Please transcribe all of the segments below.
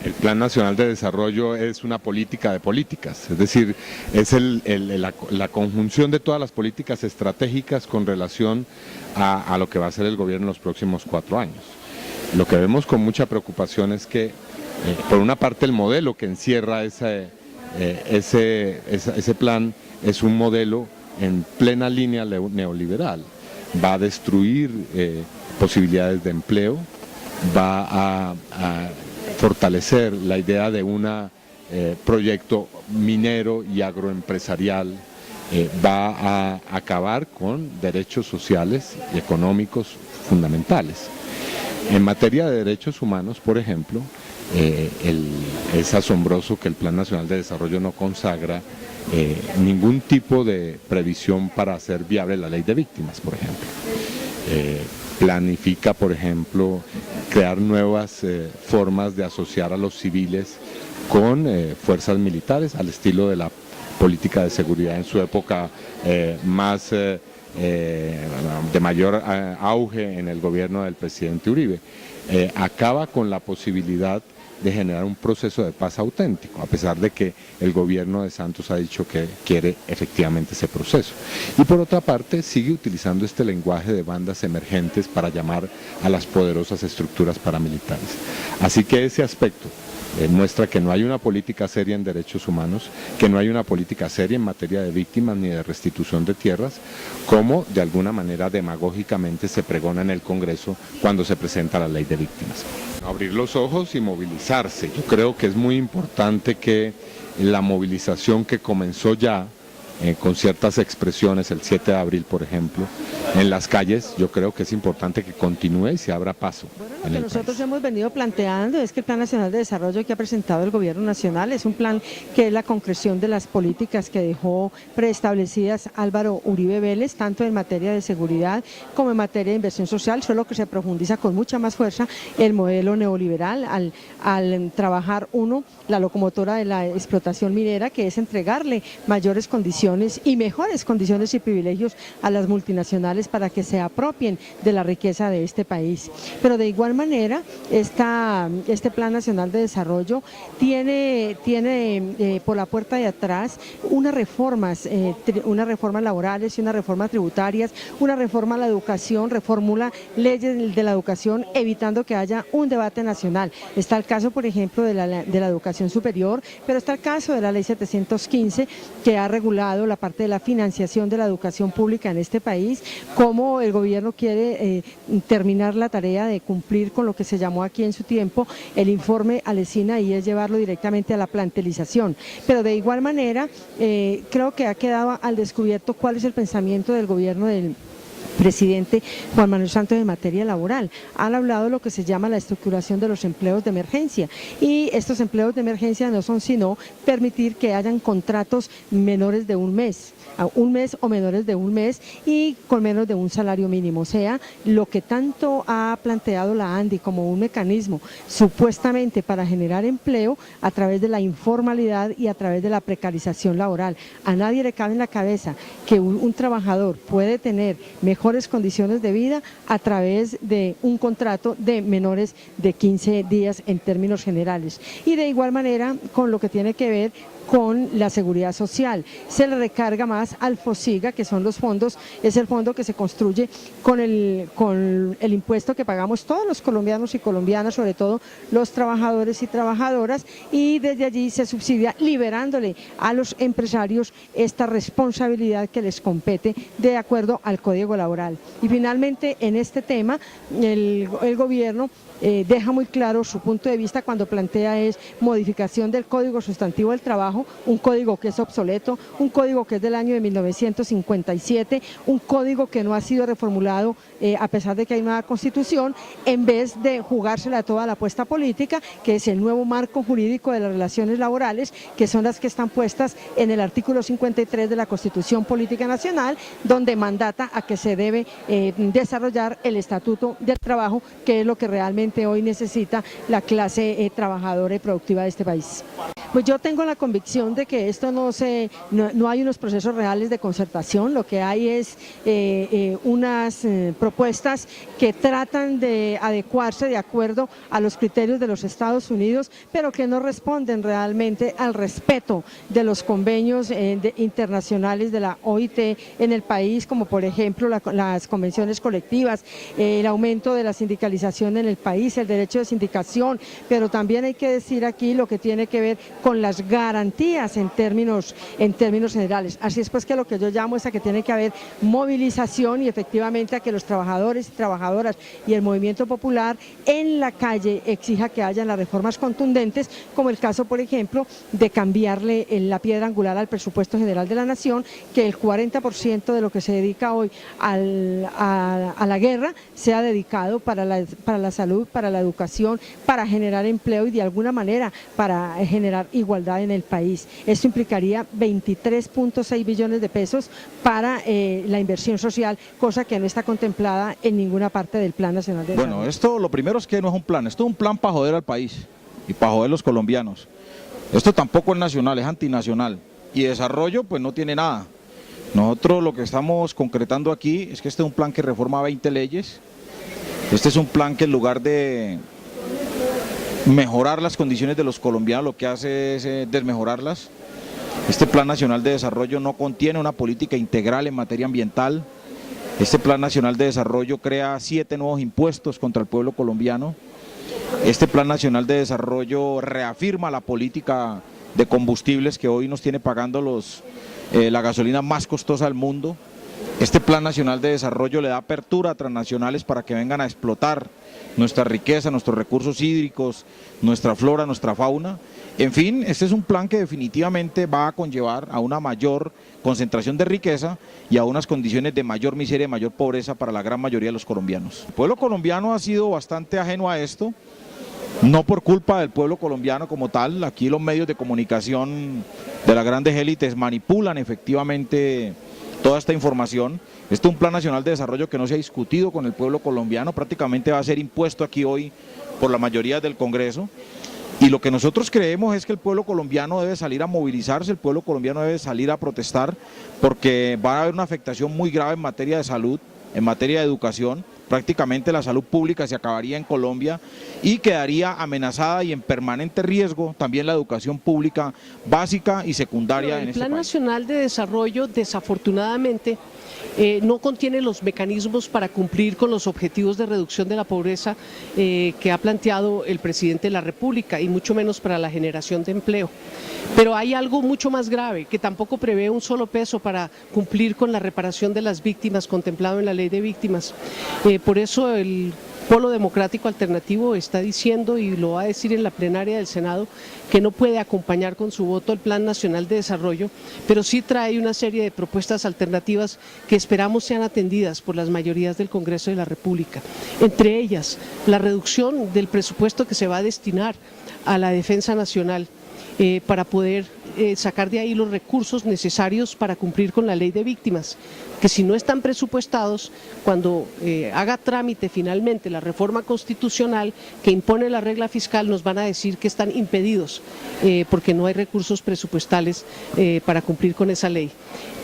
El Plan Nacional de Desarrollo es una política de políticas, es decir, es la conjunción de todas las políticas estratégicas con relación a lo que va a ser el gobierno en los próximos 4 años. Lo que vemos con mucha preocupación es que, por una parte, el modelo que encierra ese plan es un modelo en plena línea neoliberal. Va a destruir posibilidades de empleo, va a fortalecer la idea de un proyecto minero y agroempresarial, va a acabar con derechos sociales y económicos fundamentales. En materia de derechos humanos, por ejemplo, es asombroso que el Plan Nacional de Desarrollo no consagra ningún tipo de previsión para hacer viable la ley de víctimas, por ejemplo. Planifica, por ejemplo, crear nuevas formas de asociar a los civiles con fuerzas militares, al estilo de la política de seguridad en su época de mayor auge en el gobierno del presidente Uribe. Acaba con la posibilidad de generar un proceso de paz auténtico, a pesar de que el gobierno de Santos ha dicho que quiere efectivamente ese proceso. Y por otra parte, sigue utilizando este lenguaje de bandas emergentes para llamar a las poderosas estructuras paramilitares. Así que ese aspecto muestra que no hay una política seria en derechos humanos, que no hay una política seria en materia de víctimas ni de restitución de tierras, como de alguna manera demagógicamente se pregona en el Congreso cuando se presenta la ley de víctimas. Abrir los ojos y movilizarse. Yo creo que es muy importante que la movilización que comenzó ya, con ciertas expresiones, el 7 de abril, por ejemplo, en las calles, yo creo que es importante que continúe y se abra paso. Bueno, lo que nosotros hemos venido planteando es que el Plan Nacional de Desarrollo que ha presentado el Gobierno Nacional es un plan que es la concreción de las políticas que dejó preestablecidas Álvaro Uribe Vélez, tanto en materia de seguridad como en materia de inversión social, solo que se profundiza con mucha más fuerza el modelo neoliberal al trabajar la locomotora de la explotación minera, que es entregarle mayores condiciones y mejores condiciones y privilegios a las multinacionales para que se apropien de la riqueza de este país. Pero de igual manera, este Plan Nacional de Desarrollo tiene por la puerta de atrás unas reformas laborales y unas reformas tributarias, una reforma a la educación, reformula leyes de la educación, evitando que haya un debate nacional. Está el caso, por ejemplo, de la educación superior, pero está el caso de la Ley 715, que ha regulado la parte de la financiación de la educación pública en este país, cómo el gobierno quiere terminar la tarea de cumplir con lo que se llamó aquí en su tiempo el informe Alesina, y es llevarlo directamente a la plantelización. Pero de igual manera, creo que ha quedado al descubierto cuál es el pensamiento del gobierno del presidente Juan Manuel Santos en materia laboral. Han hablado de lo que se llama la estructuración de los empleos de emergencia, y estos empleos de emergencia no son sino permitir que hayan contratos menores de un mes o menores de un mes y con menos de un salario mínimo, o sea, lo que tanto ha planteado la ANDI como un mecanismo supuestamente para generar empleo a través de la informalidad y a través de la precarización laboral. A nadie le cabe en la cabeza que un trabajador puede tener mejores condiciones de vida a través de un contrato de menores de 15 días en términos generales. Y de igual manera con lo que tiene que ver con la seguridad social. Se le recarga más al FOSIGA, que son los fondos, es el fondo que se construye con el impuesto que pagamos todos los colombianos y colombianas, sobre todo los trabajadores y trabajadoras, y desde allí se subsidia liberándole a los empresarios esta responsabilidad que les compete de acuerdo al Código Laboral. Y finalmente, en este tema, el gobierno deja muy claro su punto de vista cuando plantea es modificación del Código Sustantivo del Trabajo, un código que es obsoleto, un código que es del año de 1957, un código que no ha sido reformulado a pesar de que hay nueva Constitución, en vez de jugársela toda la apuesta política, que es el nuevo marco jurídico de las relaciones laborales, que son las que están puestas en el artículo 53 de la Constitución Política Nacional, donde mandata a que se debe desarrollar el Estatuto del Trabajo, que es lo que realmente hoy necesita la clase trabajadora y productiva de este país. Pues yo tengo la convicción de que esto no hay unos procesos reales de concertación, lo que hay es unas propuestas que tratan de adecuarse de acuerdo a los criterios de los Estados Unidos, pero que no responden realmente al respeto de los convenios internacionales de la OIT en el país, como por ejemplo las convenciones colectivas, el aumento de la sindicalización en el país, el derecho de sindicación, pero también hay que decir aquí lo que tiene que ver con las garantías en términos generales. Así es pues que lo que yo llamo es a que tiene que haber movilización y efectivamente a que los trabajadores y trabajadoras y el movimiento popular en la calle exija que hayan las reformas contundentes, como el caso por ejemplo de cambiarle la piedra angular al presupuesto general de la nación, que el 40% de lo que se dedica hoy a la guerra sea dedicado para la salud, para la educación, para generar empleo y de alguna manera para generar igualdad en el país. Esto implicaría 23.6 billones de pesos para la inversión social, cosa que no está contemplada en ninguna parte del Plan Nacional de Desarrollo. Bueno, esto lo primero es que no es un plan, esto es un plan para joder al país y para joder a los colombianos. Esto tampoco es nacional, es antinacional y desarrollo pues no tiene nada. Nosotros lo que estamos concretando aquí es que este es un plan que reforma 20 leyes, este es un plan que en lugar de mejorar las condiciones de los colombianos lo que hace es desmejorarlas. Este Plan Nacional de Desarrollo no contiene una política integral en materia ambiental. Este Plan Nacional de Desarrollo crea 7 nuevos impuestos contra el pueblo colombiano. Este Plan Nacional de Desarrollo reafirma la política de combustibles que hoy nos tiene pagando la gasolina más costosa del mundo. Este Plan Nacional de Desarrollo le da apertura a transnacionales para que vengan a explotar nuestra riqueza, nuestros recursos hídricos, nuestra flora, nuestra fauna. En fin, este es un plan que definitivamente va a conllevar a una mayor concentración de riqueza y a unas condiciones de mayor miseria y mayor pobreza para la gran mayoría de los colombianos. El pueblo colombiano ha sido bastante ajeno a esto, no por culpa del pueblo colombiano como tal. Aquí los medios de comunicación de las grandes élites manipulan efectivamente toda esta información. Este es un Plan Nacional de Desarrollo que no se ha discutido con el pueblo colombiano, prácticamente va a ser impuesto aquí hoy por la mayoría del Congreso. Y lo que nosotros creemos es que el pueblo colombiano debe salir a movilizarse, el pueblo colombiano debe salir a protestar, porque va a haber una afectación muy grave en materia de salud, en materia de educación. Prácticamente la salud pública se acabaría en Colombia y quedaría amenazada y en permanente riesgo también la educación pública básica y secundaria en este país. El Plan Nacional de Desarrollo, desafortunadamente, no contiene los mecanismos para cumplir con los objetivos de reducción de la pobreza que ha planteado el presidente de la República y mucho menos para la generación de empleo. Pero hay algo mucho más grave, que tampoco prevé un solo peso para cumplir con la reparación de las víctimas contemplado en la Ley de Víctimas. Por eso el Polo Democrático Alternativo está diciendo, y lo va a decir en la plenaria del Senado, que no puede acompañar con su voto el Plan Nacional de Desarrollo, pero sí trae una serie de propuestas alternativas que esperamos sean atendidas por las mayorías del Congreso de la República. Entre ellas, la reducción del presupuesto que se va a destinar a la defensa nacional, para poder sacar de ahí los recursos necesarios para cumplir con la Ley de Víctimas, que si no están presupuestados, cuando haga trámite finalmente la reforma constitucional que impone la regla fiscal, nos van a decir que están impedidos porque no hay recursos presupuestales para cumplir con esa ley.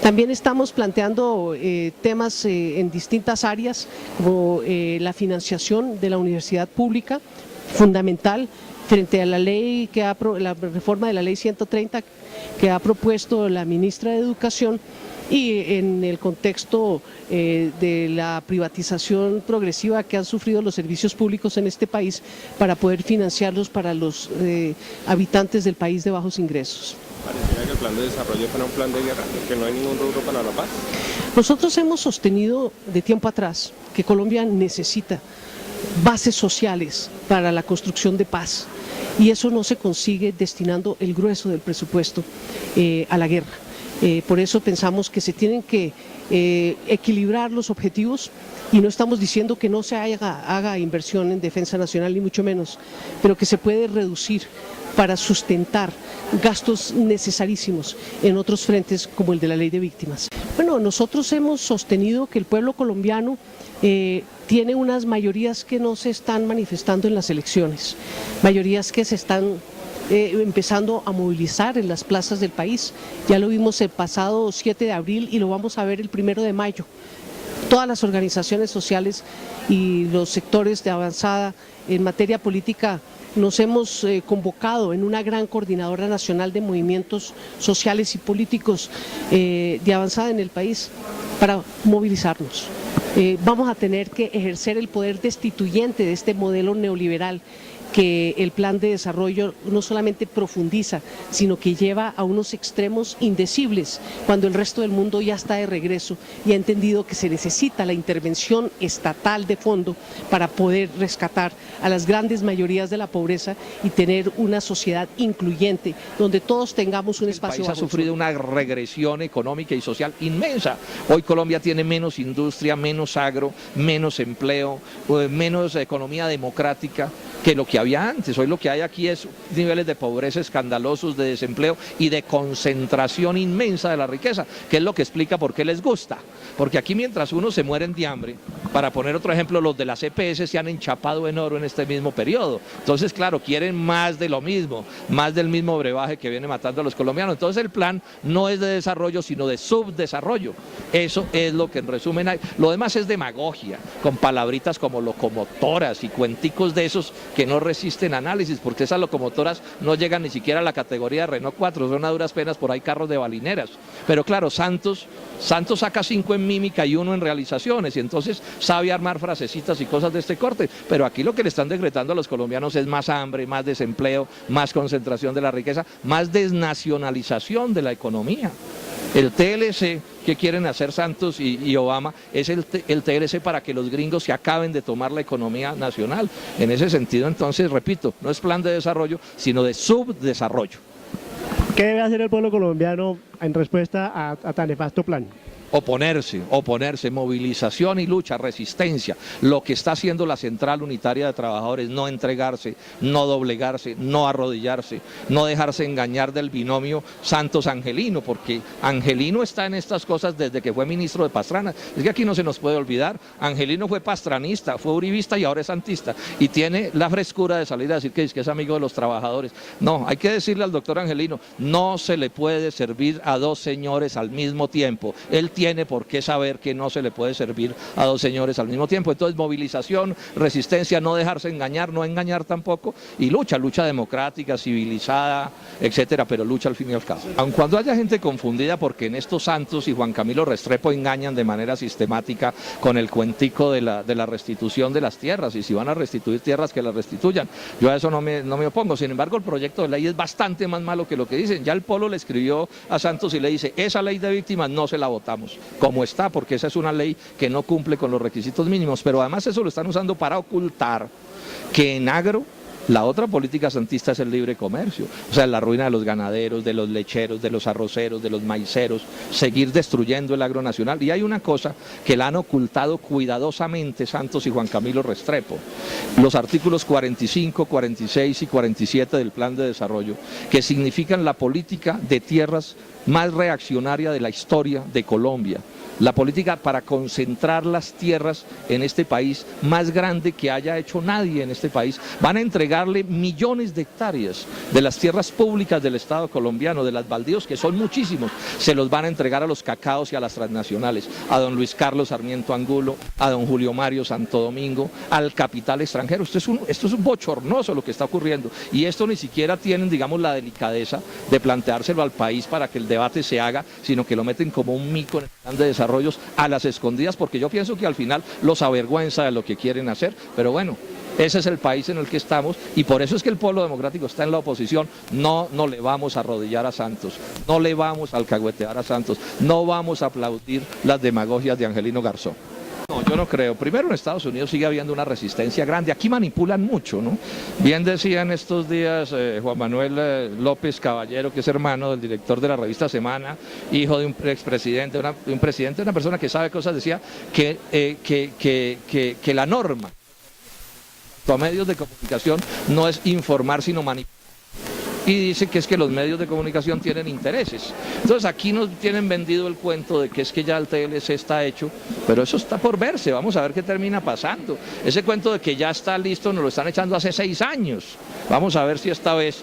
También estamos planteando temas en distintas áreas, como la financiación de la universidad pública, fundamental, frente a la ley la reforma de la ley 130 que ha propuesto la ministra de Educación, y en el contexto de la privatización progresiva que han sufrido los servicios públicos en este país, para poder financiarlos para los habitantes del país de bajos ingresos. Pareciera que el plan de desarrollo fuera un plan de guerra, que no hay ningún rubro para la paz. Nosotros hemos sostenido de tiempo atrás que Colombia necesita bases sociales para la construcción de paz. Y eso no se consigue destinando el grueso del presupuesto a la guerra. Por eso pensamos que se tienen que equilibrar los objetivos, y no estamos diciendo que no se haga inversión en defensa nacional, ni mucho menos, pero que se puede reducir para sustentar gastos necesarísimos en otros frentes como el de la ley de víctimas. Bueno, nosotros hemos sostenido que el pueblo colombiano tiene unas mayorías que no se están manifestando en las elecciones, mayorías que se están empezando a movilizar en las plazas del país. Ya lo vimos el pasado 7 de abril y lo vamos a ver el 1 de mayo. Todas las organizaciones sociales y los sectores de avanzada en materia política nos hemos convocado en una gran coordinadora nacional de movimientos sociales y políticos de avanzada en el país para movilizarnos. Vamos a tener que ejercer el poder destituyente de este modelo neoliberal que el plan de desarrollo no solamente profundiza, sino que lleva a unos extremos indecibles, cuando el resto del mundo ya está de regreso y ha entendido que se necesita la intervención estatal de fondo para poder rescatar a las grandes mayorías de la pobreza y tener una sociedad incluyente, donde todos tengamos un espacio. El país ha sufrido una regresión económica y social inmensa. Hoy Colombia tiene menos industria, menos agro, menos empleo, menos economía democrática que lo que había antes. Hoy lo que hay aquí es niveles de pobreza escandalosos, de desempleo y de concentración inmensa de la riqueza, que es lo que explica por qué les gusta. Porque aquí, mientras unos se mueren de hambre, para poner otro ejemplo, los de las EPS se han enchapado en oro en este mismo periodo. Entonces, claro, quieren más de lo mismo, más del mismo brebaje que viene matando a los colombianos. Entonces el plan no es de desarrollo, sino de subdesarrollo. Eso es lo que en resumen hay. Lo demás es demagogia, con palabritas como locomotoras y cuenticos de esos que no resisten análisis, porque esas locomotoras no llegan ni siquiera a la categoría de Renault 4, son a duras penas por ahí carros de balineras. Pero claro, Santos saca 5 en mímica y 1 en realizaciones, y entonces sabe armar frasecitas y cosas de este corte. Pero aquí lo que le están decretando a los colombianos es más hambre, más desempleo, más concentración de la riqueza, más desnacionalización de la economía. El TLC que quieren hacer Santos y Obama es el TLC para que los gringos se acaben de tomar la economía nacional. En ese sentido, entonces, repito, no es plan de desarrollo, sino de subdesarrollo. ¿Qué debe hacer el pueblo colombiano en respuesta a tan nefasto plan? Oponerse, movilización y lucha, resistencia. Lo que está haciendo la Central Unitaria de Trabajadores, no entregarse, no doblegarse, no arrodillarse, no dejarse engañar del binomio Santos-Angelino, porque Angelino está en estas cosas desde que fue ministro de Pastrana. Es que aquí no se nos puede olvidar, Angelino fue pastranista, fue uribista y ahora es santista, y tiene la frescura de salir a decir que es amigo de los trabajadores. No, hay que decirle al doctor Angelino, no se le puede servir a dos señores al mismo tiempo. Él tiene por qué saber que no se le puede servir a dos señores al mismo tiempo. Entonces, movilización, resistencia, no dejarse engañar, no engañar tampoco, y lucha democrática, civilizada, etcétera, pero lucha al fin y al cabo. Aun cuando haya gente confundida, porque en estos Santos y Juan Camilo Restrepo engañan de manera sistemática con el cuentico de la restitución de las tierras, y si van a restituir tierras, que las restituyan. Yo a eso no me opongo. Sin embargo, el proyecto de ley es bastante más malo que lo que dicen. Ya el Polo le escribió a Santos y le dice, esa ley de víctimas no se la votamos como está, porque esa es una ley que no cumple con los requisitos mínimos, pero además eso lo están usando para ocultar que en agro la otra política santista es el libre comercio, o sea, la ruina de los ganaderos, de los lecheros, de los arroceros, de los maiceros, seguir destruyendo el agro nacional. Y hay una cosa que la han ocultado cuidadosamente Santos y Juan Camilo Restrepo, los artículos 45, 46 y 47 del Plan de Desarrollo, que significan la política de tierras más reaccionaria de la historia de Colombia. La política para concentrar las tierras en este país más grande que haya hecho nadie en este país. Van a entregarle millones de hectáreas de las tierras públicas del Estado colombiano, de las baldíos, que son muchísimos, se los van a entregar a los cacaos y a las transnacionales, a don Luis Carlos Sarmiento Angulo, a don Julio Mario Santo Domingo, al capital extranjero. Esto es un bochornoso lo que está ocurriendo, y esto ni siquiera tienen, digamos, la delicadeza de planteárselo al país para que el debate se haga, sino que lo meten como un mico en el plan de desarrollo a las escondidas, porque yo pienso que al final los avergüenza de lo que quieren hacer. Pero bueno, ese es el país en el que estamos, y por eso es que el Polo Democrático está en la oposición. No le vamos a arrodillar a Santos, no le vamos a alcahuetear a Santos, no vamos a aplaudir las demagogias de Angelino Garzón. No, yo no creo. Primero, en Estados Unidos sigue habiendo una resistencia grande. Aquí manipulan mucho, ¿no? Bien decía en estos días Juan Manuel López Caballero, que es hermano del director de la revista Semana, hijo de un expresidente, una persona que sabe cosas, decía que la norma a medios de comunicación no es informar, sino manipular. Y dice que es que los medios de comunicación tienen intereses. Entonces aquí nos tienen vendido el cuento de que es que ya el TLC está hecho, pero eso está por verse, vamos a ver qué termina pasando. Ese cuento de que ya está listo nos lo están echando hace 6 años, vamos a ver si esta vez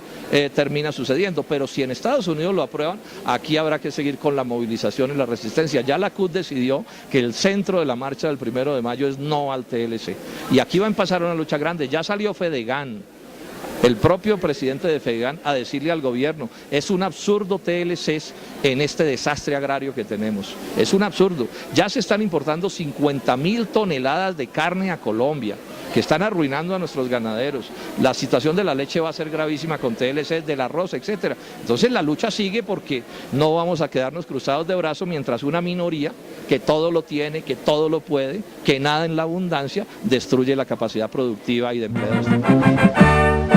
termina sucediendo, pero si en Estados Unidos lo aprueban, aquí habrá que seguir con la movilización y la resistencia. Ya la CUT decidió que el centro de la marcha del 1 de mayo es no al TLC, y aquí va a empezar una lucha grande. Ya salió Fedegan, el propio presidente de Fedegan, a decirle al gobierno, es un absurdo TLCs en este desastre agrario que tenemos, es un absurdo. Ya se están importando 50.000 toneladas de carne a Colombia, que están arruinando a nuestros ganaderos. La situación de la leche va a ser gravísima con TLCs, del arroz, etcétera. Entonces la lucha sigue, porque no vamos a quedarnos cruzados de brazos mientras una minoría que todo lo tiene, que todo lo puede, que nada en la abundancia, destruye la capacidad productiva y de empleo de este país.